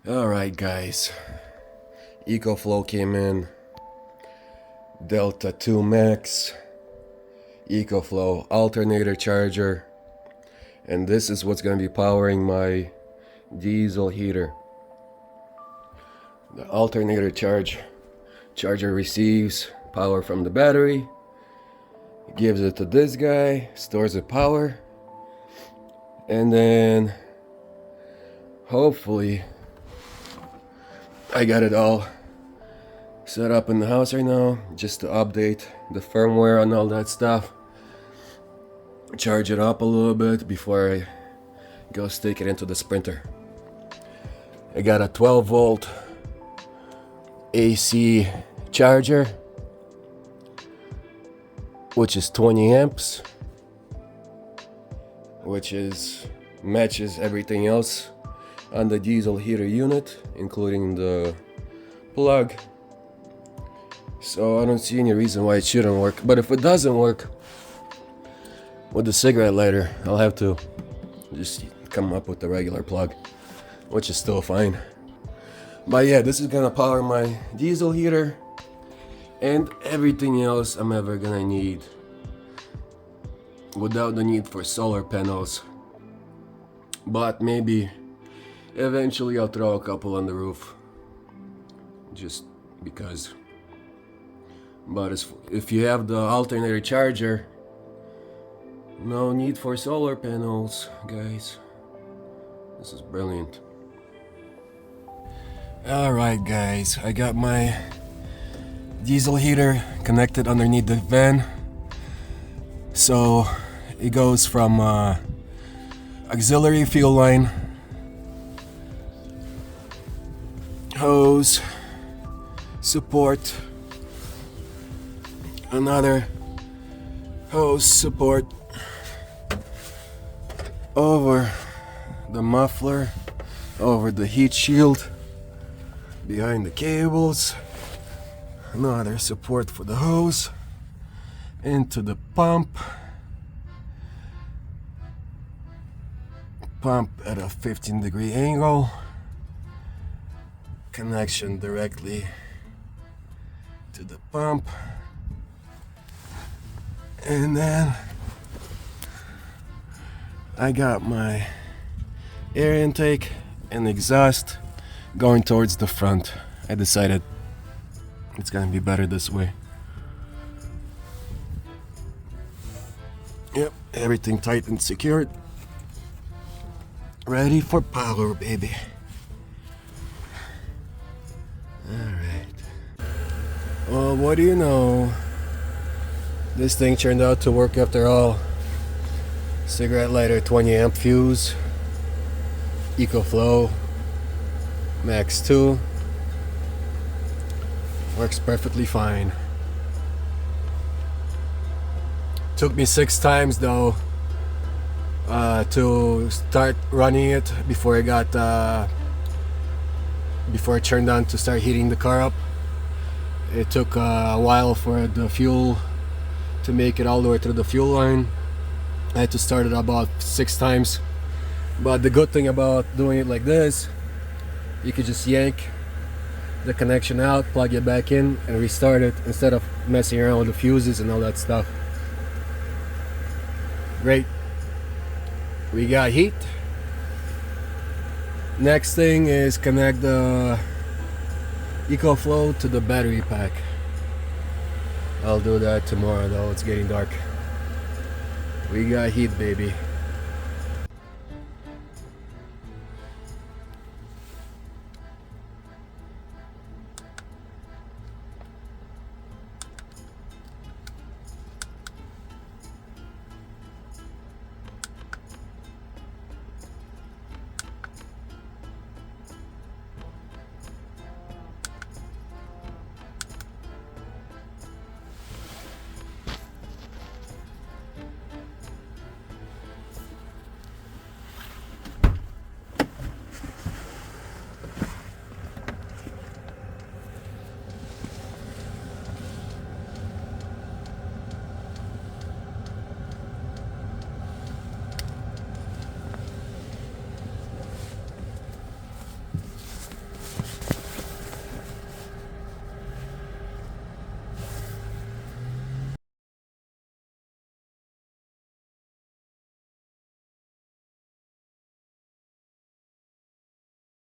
Alright guys, ECOFLOW came in, Delta 2 Max, ECOFLOW alternator charger, and this is what's going to be powering my diesel heater. The alternator charger receives power from the battery, gives it to this guy, stores the power, and then hopefully I got it all set up in the house right now, just to update the firmware and all that stuff. Charge it up a little bit before I go stick it into the Sprinter. I got a 12 volt AC charger, which is 20 amps, which matches everything else on the diesel heater unit, including the plug. So I don't see any reason why it shouldn't work. But if it doesn't work with the cigarette lighter, I'll have to just come up with the regular plug, which is still fine. But yeah, this is gonna power my diesel heater and everything else I'm ever gonna need without the need for solar panels. But maybe eventually I'll throw a couple on the roof, just because. But if you have the alternator charger, no need for solar panels, guys. This is brilliant. Alright guys, I got my diesel heater connected underneath the van. So it goes from auxiliary fuel line, hose, support, another hose support, over the muffler, over the heat shield, behind the cables, another support for the hose, into the pump at a 15-degree angle, connection directly to the pump, and then I got my air intake and exhaust going towards the front. I decided it's gonna be better this way. Yep, everything tight and secured. Ready for power, baby. Alright. Well, what do you know? This thing turned out to work after all. Cigarette lighter, 20 amp fuse, ECOFLOW Max 2. Works perfectly fine. Took me 6 times though to start running it before it turned on to start heating the car up. It took a while for the fuel to make it all the way through the fuel line. I had to start it about 6 times. But the good thing about doing it like this, you could just yank the connection out, plug it back in, and restart it instead of messing around with the fuses and all that stuff. Great. We got heat. Next thing is connect the ECOFLOW to the battery pack. I'll do that tomorrow though, it's getting dark. We got heat, baby.